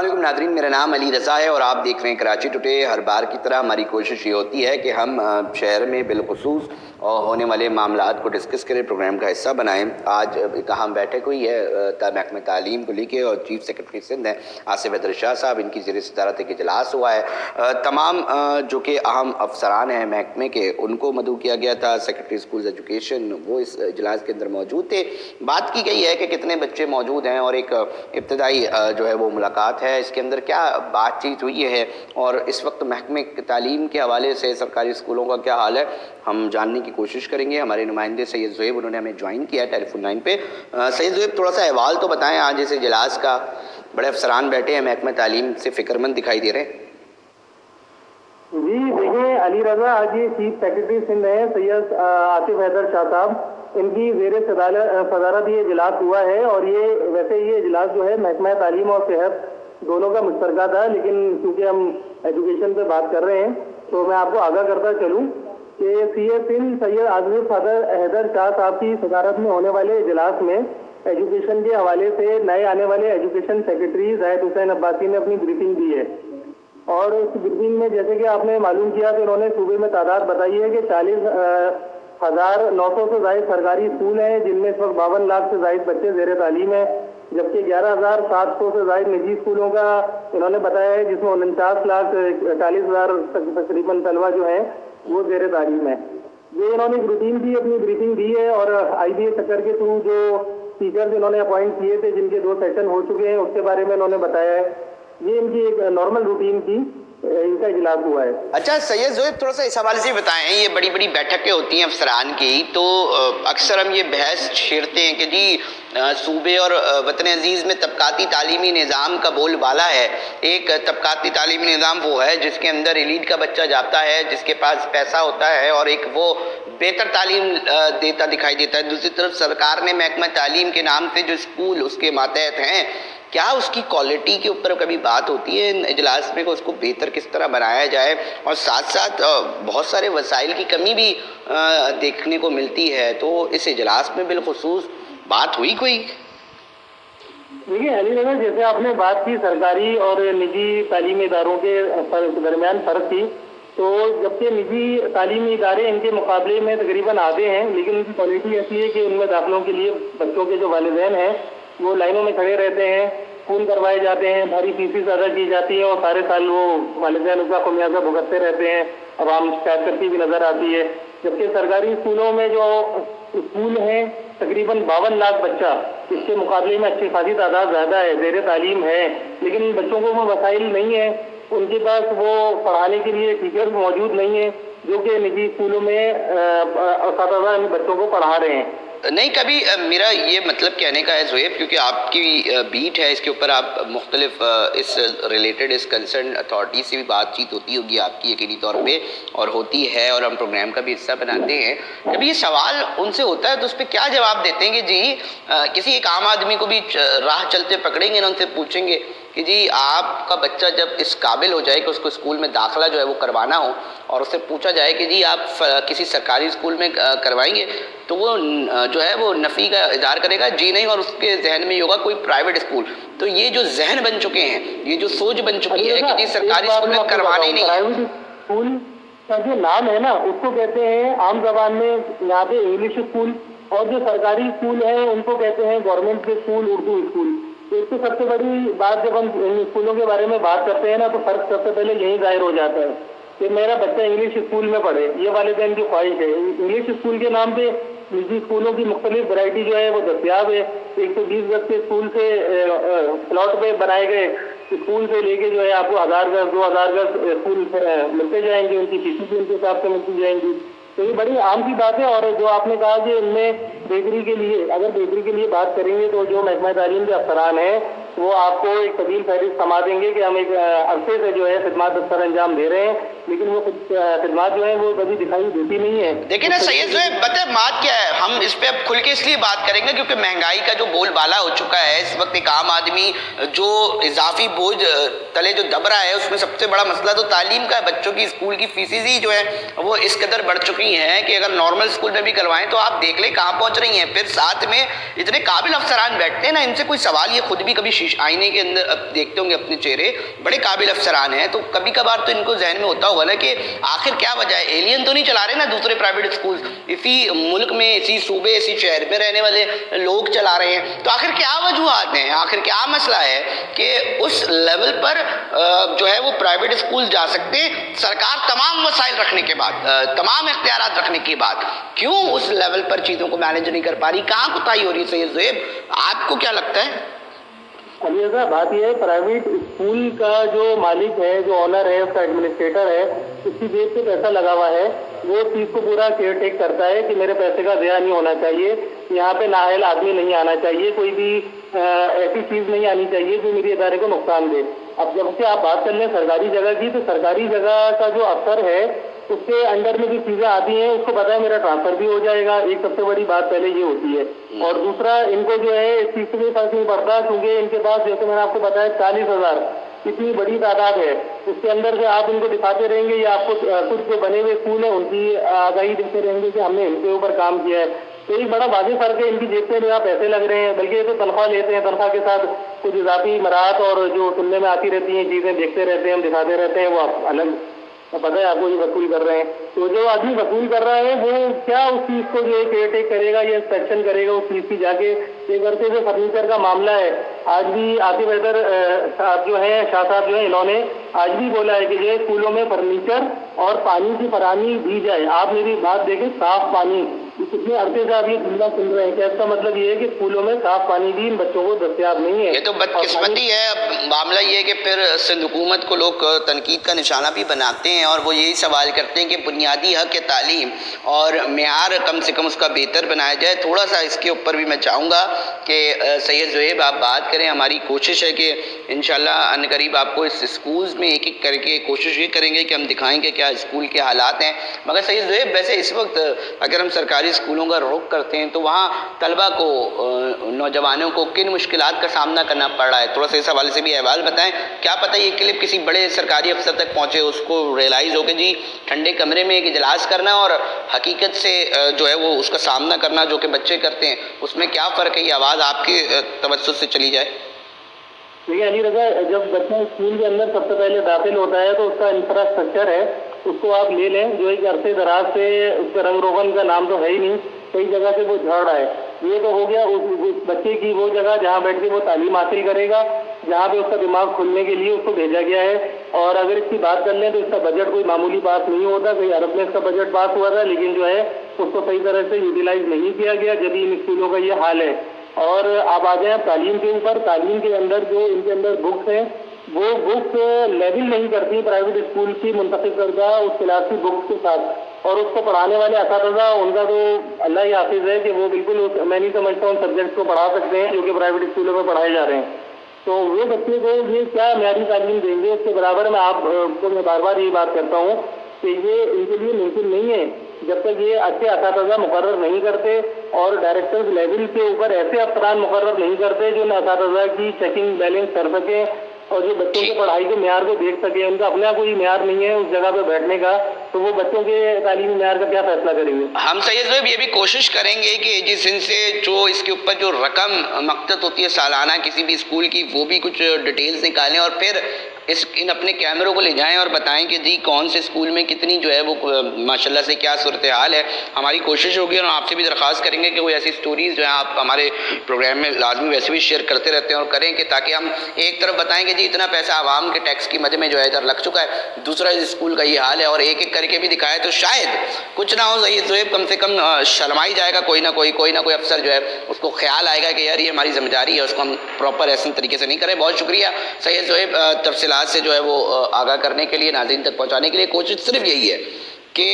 السلام علیکم ناظرین، میرا نام علی رضا ہے اور آپ دیکھ رہے ہیں کراچی ٹوڈے۔ ہر بار کی طرح ہماری کوشش یہ ہوتی ہے کہ ہم شہر میں بالخصوص ہونے والے معاملات کو ڈسکس کریں، پروگرام کا حصہ بنائیں۔ آج اہم بیٹھک ہوئی ہے محکمہ تعلیم کو لے کے اور چیف سیکرٹری سندھ ہیں آصف حیدر شاہ صاحب، ان کی زیر صدارت ایک اجلاس ہوا ہے۔ تمام جو کہ اہم افسران ہیں محکمے کے ان کو مدعو کیا گیا تھا، سیکرٹری اسکولز ایجوکیشن وہ اس اجلاس کے اندر موجود تھے۔ بات کی گئی ہے کہ کتنے بچے موجود ہیں اور ایک ابتدائی جو ہے وہ ملاقات ہے، اس کے اندر کیا بات چیت ہوئی ہے اور اس وقت محکمہ تعلیم کے حوالے سے سرکاری اسکولوں کا کیا حال ہے ہم جاننے کی کوشش کریں گے۔ ہمارے نمائندے سید زہیب انہوں نے ہمیں جوائن کیا ہے ٹیلی فون لائن پہ۔ سید زہیب، تھوڑا سا احوال تو بتائیں آج اس اجلاس کا، بڑے افسران بیٹھے ہیں، محکمہ تعلیم سے فکر مند دکھائی دے رہے ہیں۔ جی دیکھیں علی رضا، آج یہ چیف سیکرٹری سندھ ہیں سید آصف حیدر شاہ صاحب، ان کی زیر صدارت یہ اجلاس ہوا ہے اور ویسے یہ اجلاس جو ہے محکمہ تعلیم اور صحت دونوں کا مشترکہ تھا، لیکن چونکہ ہم ایجوکیشن پہ بات کر رہے ہیں تو میں آپ کو آگاہ کرتا چلوں کہ سی اے سندھ سید آصف حیدر شاہ صاحب کی صدارت میں ہونے والے اجلاس میں ایجوکیشن کے حوالے سے نئے آنے والے ایجوکیشن سیکرٹری زاہد حسین عباسی نے اپنی بریفنگ دی ہے، اور اس بریفنگ میں جیسے کہ آپ نے معلوم کیا کہ انہوں نے صوبے میں تعداد بتائی ہے کہ 40,900 سے زائد سرکاری اسکول ہیں جن میں اس وقت 52 لاکھ سے زائد بچے زیر تعلیم ہیں، جبکہ 11,700 سے زائد نجی اسکولوں کا انہوں نے بتایا ہے جس میں 49,40,000 تقریباً طلبہ جو ہیں وہ زیر تعلیم ہیں۔ یہ انہوں نے روٹین کی اپنی بریفنگ دی ہے اور آئی بی اے سیکٹر کے تھرو جو ٹیچرز انہوں نے اپوائنٹ کیے تھے جن کے 2 سیشن ہو چکے ہیں اس کے بارے میں انہوں نے بتایا ہے۔ یہ ان کی ایک نارمل روٹین کی ان کا اجلاس ہوا ہے۔ اچھا سید زہیب، تھوڑا سا اس حوالے سے بتائیں، یہ بڑی بڑی بیٹھکیں ہوتی ہیں افسران کی تو اکثر ہم یہ بحث چھیڑتے ہیں کہ جی صوبے اور وطن عزیز میں طبقاتی تعلیمی نظام کا بول بالا ہے۔ ایک طبقاتی تعلیمی نظام وہ ہے جس کے اندر ایلیٹ کا بچہ جاتا ہے، جس کے پاس پیسہ ہوتا ہے اور ایک وہ بہتر تعلیم دیتا دکھائی دیتا ہے۔ دوسری طرف سرکار نے محکمہ تعلیم کے نام سے جو اسکول اس کے ماتحت ہیں، کیا اس کی کوالٹی کے اوپر کبھی بات ہوتی ہے اجلاس میں کہ اس کو بہتر کس طرح بنایا جائے؟ اور ساتھ ساتھ بہت سارے وسائل کی کمی بھی دیکھنے کو ملتی ہے، تو اس اجلاس میں بالخصوص بات ہوئی کوئی؟ دیکھیے علی رضا، جیسے آپ نے بات کی سرکاری اور نجی تعلیمی اداروں کے درمیان فرق کی، تو جبکہ نجی تعلیمی ادارے ان کے مقابلے میں تقریباً آدھے ہیں، لیکن ان کی کوالٹی ایسی ہے کہ ان میں داخلوں کے لیے بچوں کے جو والدین ہیں وہ لائنوں میں کھڑے رہتے ہیں، خون کروائے جاتے ہیں، بھاری فیسیں ادا کی جاتی ہیں اور سارے سال وہ والدین اس کا خمیازہ بھگتتے رہتے ہیں، عوام شکایت کرتی بھی نظر آتی ہے۔ جبکہ سرکاری اسکولوں میں جو اسکول ہیں تقریباً 52 لاکھ بچہ، اس کے مقابلے میں اچھی خاصی تعداد زیادہ ہے، زیر تعلیم ہے، لیکن ان بچوں کو وہ وسائل نہیں ہیں، ان کے پاس وہ پڑھانے کے لیے ٹیچر موجود نہیں ہیں جو کہ نجی اسکولوں میں اساتذہ ان بچوں کو پڑھا رہے ہیں۔ نہیں، کبھی میرا یہ مطلب کہنے کا ہے زہیب، کیونکہ آپ کی بیٹ ہے اس کے اوپر، آپ مختلف اس ریلیٹڈ اس کنسرن اتھارٹی سے بھی بات چیت ہوتی ہوگی آپ کی یقینی طور پہ، اور ہوتی ہے اور ہم پروگرام کا بھی حصہ بناتے ہیں۔ کبھی یہ سوال ان سے ہوتا ہے تو اس پہ کیا جواب دیتے ہیں کہ جی کسی ایک عام آدمی کو بھی راہ چلتے پکڑیں گے نا، ان سے پوچھیں گے کہ جی آپ کا بچہ جب اس قابل ہو جائے کہ اس کو اسکول میں داخلہ جو ہے وہ کروانا ہو، اور اس سے پوچھا جائے کہ جی آپ کسی سرکاری اسکول میں کروائیں گے، تو وہ جو ہے وہ نفی کا اظہار کرے گا جی نہیں، اور اس کے ذہن میں یہ ہوگا کوئی پرائیویٹ اسکول۔ تو یہ جو ذہن بن چکے ہیں، یہ جو سوچ بن چکی ہے کہ جی سرکاری اسکول میں کروانا ہی نہیں۔ پرائیویٹ اسکول کا جو نام ہے نا اس کو کہتے ہیں عام زبان میں یہاں پہ انگلش اسکول، اور جو سرکاری اسکول ہیں ان کو کہتے ہیں گورنمنٹ کے اسکول، اردو اسکول۔ تو اس کی سب سے بڑی بات جب ہم ان اسکولوں کے بارے میں بات کرتے ہیں نا تو فرق سب سے پہلے یہی ظاہر ہو جاتا ہے کہ میرا بچہ انگلش اسکول میں پڑھے، یہ والدین کی خواہش ہے۔ انگلش اسکول کے نام پہ نجی اسکولوں کی مختلف ورائٹی جو ہے وہ دستیاب ہے۔ 120 گز کے اسکول سے پلاٹ پہ بنائے گئے اسکول سے لے کے جو ہے آپ کو 1000 گز 2000 گز اسکول ملتے جائیں گے، ان کی فیسیں بھی ان کے حساب سے ملتی جائیں گی۔ تو یہ بڑی عام کی بات ہے۔ اور جو آپ نے کہا کہ ان میں بہتری کے لیے، اگر بہتری کے لیے بات کریں گے تو جو محکمہ تعلیم کے افسران ہیں وہ آپ کو ایک طویل فہرست سما دیں گے کہ ہم ایک عرصے سے جو ہے خدمات سر انجام دے رہے ہیں، لیکن وہ خدمات جو ہیں وہ کبھی دکھائی دیتی نہیں ہے۔ دیکھیں نا سید زہیب، پتہ ہے بات کیا ہے، ہم اس پہ اب کھل کے اس لیے بات کریں گے کیونکہ مہنگائی کا جو بول بالا ہو چکا ہے اس وقت، ایک عام آدمی جو اضافی بوجھ تلے جو دب رہا ہے، اس میں سب سے بڑا مسئلہ تو تعلیم کا ہے۔ بچوں کی اسکول کی فیسز ہی جو ہے وہ اس قدر بڑھ چکی ہیں کہ اگر نارمل اسکول میں بھی کروائیں تو آپ دیکھ لیں کہاں پہنچ رہی ہیں۔ پھر ساتھ میں اتنے قابل افسران بیٹھتے ہیں نا، ان سے کوئی سوال یہ خود بھی کبھی آئینے کے اندر اب دیکھتے ہوں گے اپنے چہرے، بڑے قابل افسران ہیں، تو کبھی کبھار تو ان کو ذہن میں ہوتا ہوگا نا کہ آخر کیا وجہ ہے، ایلین تو نہیں چلا رہے نا دوسرے پرائیویٹ اسکول، اسی ملک میں، اسی صوبے، اسی شہر میں رہنے والے لوگ چلا رہے ہیں، تو آخر کیا وجوہات ہیں، آخر کیا مسئلہ ہے کہ اس لیول پر جو ہے وہ پرائیویٹ اسکول جا سکتے ہیں، سرکار تمام وسائل رکھنے کے بعد، تمام اختیارات رکھنے کے بعد کیوں اس لیول پر چیزوں کو مینیج نہیں کر پا رہی، کہاں کوتاہی ہو رہی ہے سید زہیب، آپ کو کیا لگتا ہے؟ علی رضا، بات یہ ہے پرائیویٹ اسکول کا جو مالک ہے، جو آنر ہے، اس کا ایڈمنسٹریٹر ہے، اس کی جیب سے پیسہ لگا ہوا ہے، وہ چیز کو پورا کیئر ٹیک کرتا ہے کہ میرے پیسے کا ضیاع نہیں ہونا چاہیے، یہاں پہ نااہل آدمی نہیں آنا چاہیے، کوئی بھی ایسی چیز نہیں آنی چاہیے جو میری ادارے کو نقصان دے۔ اب جب سے آپ بات کر لیں سرکاری جگہ کی، تو سرکاری جگہ کا جو افسر ہے اس کے انڈر میں جو چیزیں آتی ہیں اس کو پتا ہے میرا ٹرانسفر بھی ہو جائے گا، ایک سب سے بڑی بات پہلے یہ ہوتی ہے، اور دوسرا ان کو جو ہے اس چیز سے بھی فرق نہیں پڑتا، کیونکہ ان کے پاس جیسے میں نے آپ کو بتایا 40,000 اتنی بڑی تعداد ہے، اس کے اندر سے آپ ان کو دکھاتے رہیں گے یا آپ کو کچھ جو بنے ہوئے اسکول ہیں ان کی آگاہی دیتے رہیں گے کہ ہم نے ان کے اوپر کام کیا ہے، تو ایک بڑا واضح فرق ہے، ان کی جیب سے جہاں پیسے لگ رہے ہیں، بلکہ یہ تو تنخواہ لیتے ہیں، تنخواہ کے ساتھ کچھ اضافی مراحت اور جو سننے میں آتی رہتی ہیں چیزیں دیکھتے رہتے ہیں، ہم دکھاتے رہتے ہیں، وہ الگ پتہ ہے آپ کو یہ وصول کر رہے ہیں، تو جو آدمی وصول کر رہا ہے وہ کیا اس چیز کو جو ہے کیئر ٹیک کرے گا یا انسپیکشن کرے گا اس چیز کی، جا کے یہ کرتے جو فرنیچر کا معاملہ ہے، آج بھی عاطف حیدر صاحب جو ہیں، شاہ صاحب جو ہیں، انہوں نے آج بھی بولا ہے کہ جو ہے اسکولوں میں فرنیچر اور پانی کی فراہمی دی جائے۔ آپ میری بات دیکھیں، صاف پانی، کتنے عرصے سے آپ یہ جملہ سن رہے ہیں، کہ اس کا مطلب یہ ہے کہ اسکولوں میں صاف پانی بھی ان بچوں کو دستیاب نہیں ہے۔ یہ تو بدقسمتی ہے، اب معاملہ یہ ہے کہ پھر سندھ حکومت کو لوگ تنقید کا نشانہ بھی بناتے ہیں اور وہ یہی سوال کرتے ہیں کہ بنیادی حق ہے تعلیم اور معیار کم سے کم اس کا بہتر بنایا جائے۔ تھوڑا سا اس کے اوپر بھی میں چاہوں گا کہ سید زہیب آپ بات کریں، ہماری کوشش ہے کہ انشاءاللہ عنقریب آپ کو اس اسکولز میں ایک ایک کر کے کوشش یہ کریں گے کہ ہم دکھائیں گے کیا اسکول کے حالات ہیں، مگر سید زہیب ویسے اس وقت اگر ہم سرکاری اسکولوں کا رخ کرتے ہیں تو وہاں طلبہ کو، نوجوانوں کو کن مشکلات کا سامنا کرنا پڑ رہا ہے، تھوڑا سا اس حوالے سے بھی احوال بتائیں، کیا پتہ یہ کلپ کسی بڑے سرکاری افسر تک پہنچے، اس کو ریلائز ہو کہ جی ٹھنڈے کمرے میں ایک اجلاس کرنا اور حقیقت سے جو ہے وہ اس کا سامنا کرنا جو کہ بچے کرتے ہیں اس میں کیا فرق ہے، یہ آواز آپ کے توسط سے چلی جائے۔ دیکھیے علی رضا، جب بچہ اسکول کے اندر سب سے پہلے داخل ہوتا ہے تو اس کا انفراسٹرکچر ہے، اس کو آپ لے لیں، جو ایک عرصے دراز سے اس پہ رنگ روغن کا نام تو ہے ہی نہیں، کئی جگہ سے وہ جھڑ رہا ہے، یہ تو ہو گیا اس بچے کی وہ جگہ جہاں بیٹھ کے وہ تعلیم حاصل کرے گا، جہاں پہ اس کا دماغ کھلنے کے لیے اس کو بھیجا گیا ہے، اور اگر اس کی بات کر لیں تو اس کا بجٹ کوئی معمولی پاس نہیں ہوتا، کئی ارب میں اس کا بجٹ پاس ہوا تھا، لیکن جو ہے اس کو صحیح طرح سے یوٹیلائز نہیں کیا گیا، جبھی ان اسکولوں کا یہ حال ہے۔ اور آپ آ جائیں تعلیم کے اوپر، تعلیم کے اندر جو ان کے اندر بکس ہیں وہ بکس لیول نہیں کرتی پرائیویٹ اسکول کی منتخب کردہ اس کلاس کی بکس کے ساتھ، اور اس کو پڑھانے والے اساتذہ ان کا تو اللہ ہی حافظ ہے کہ وہ بالکل میں نہیں سمجھتا ان سبجیکٹس کو پڑھا سکتے ہیں جو کہ پرائیویٹ اسکولوں میں پڑھائے جا رہے ہیں، تو وہ بچے کو یہ کیا معیاری تعلیم دیں گے؟ اس کے برابر میں آپ کو میں بار بار یہی بات کرتا ہوں کہ یہ ان کے لیے ممکن نہیں ہے جب تک یہ اچھے اساتذہ مقرر نہیں کرتے اور ڈائریکٹرز لیول کے اوپر ایسے افسران مقرر نہیں کرتے جو ان اساتذہ کی چیکنگ بیلنس کر سکیں اور جو بچوں کی پڑھائی کے معیار کو دیکھ سکیں، ان کا اپنا کوئی معیار نہیں ہے اس جگہ پہ بیٹھنے کا، تو وہ بچوں کے تعلیمی معیار کا کیا فیصلہ کریں گے؟ ہم سید صاحب یہ بھی کوشش کریں گے کہ جس ان سے جو اس کے اوپر جو رقم مقتت ہوتی ہے سالانہ کسی بھی اسکول کی، وہ بھی کچھ ڈیٹیلز نکالیں اور پھر ان اپنے کیمروں کو لے جائیں اور بتائیں کہ جی کون سے اسکول میں کتنی جو ہے وہ ماشاءاللہ سے کیا صورتحال ہے۔ ہماری کوشش ہوگی اور آپ سے بھی درخواست کریں گے کہ کوئی ایسی سٹوریز جو ہیں آپ ہمارے پروگرام میں لازمی ویسے بھی شیئر کرتے رہتے ہیں اور کریں کہ تاکہ ہم ایک طرف بتائیں کہ جی اتنا پیسہ عوام کے ٹیکس کی مد میں جو ہے ادھر لگ چکا ہے، دوسرا اس اسکول کا یہ حال ہے، اور ایک ایک کر کے بھی دکھائے تو شاید کچھ نہ ہو سید زہیب، کم سے کم شرمائی جائے گا کوئی نہ کوئی افسر جو ہے اس کو خیال آئے گا کہ یار یہ ہماری ذمہ داری ہے، اس کو ہم پراپر ایسے طریقے سے نہیں کریں۔ بہت شکریہ سید زہیب تفصیلات سے جو ہے وہ آگاہ کرنے کے لیے، ناظرین تک پہنچانے کے لیے۔ کوشش صرف یہی ہے کہ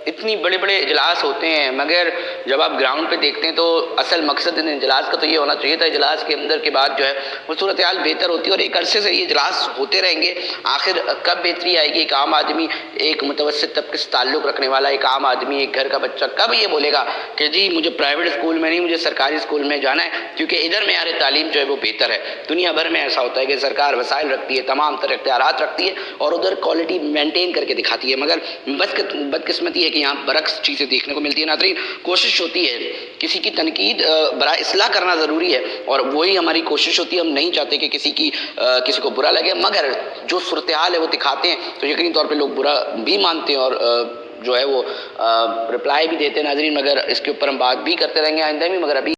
اتنی بڑے بڑے اجلاس ہوتے ہیں مگر جب آپ گراؤنڈ پہ دیکھتے ہیں تو اصل مقصد ان اجلاس کا تو یہ ہونا چاہیے تھا، اجلاس کے اندر کے بعد جو ہے وہ صورتحال بہتر ہوتی ہے، اور ایک عرصے سے یہ اجلاس ہوتے رہیں گے، آخر کب بہتری آئے گی؟ ایک عام آدمی، ایک متوسط طبقے سے تعلق رکھنے والا ایک عام آدمی، ایک گھر کا بچہ کب یہ بولے گا کہ جی مجھے پرائیویٹ اسکول میں نہیں، مجھے سرکاری اسکول میں جانا ہے، کیونکہ ادھر معیار تعلیم جو ہے وہ بہتر ہے۔ دنیا بھر میں ایسا ہوتا ہے کہ سرکار وسائل رکھتی ہے، تمام تر اختیارات رکھتی ہے اور ادھر کوالٹی مینٹین کر کے دکھاتی ہے، مگر بدقسمتی ہے کہ کہ یہاں برعکس چیزیں دیکھنے کو ملتی ہیں. ناظرین کوشش ہوتی ہے کسی کی تنقید برائے اصلاح کرنا ضروری ہے اور وہی ہماری کوشش ہوتی ہے. ہم نہیں چاہتے کہ کسی کو برا لگے مگر جو صورتحال ہے وہ دکھاتے ہیں تو یقینی طور پہ لوگ برا بھی مانتے ہیں اور جو ہے وہ رپلائی بھی دیتے ہیں. ناظرین مگر اس کے اوپر ہم بات بھی کرتے رہیں گے آئندہ بھی مگر ابھی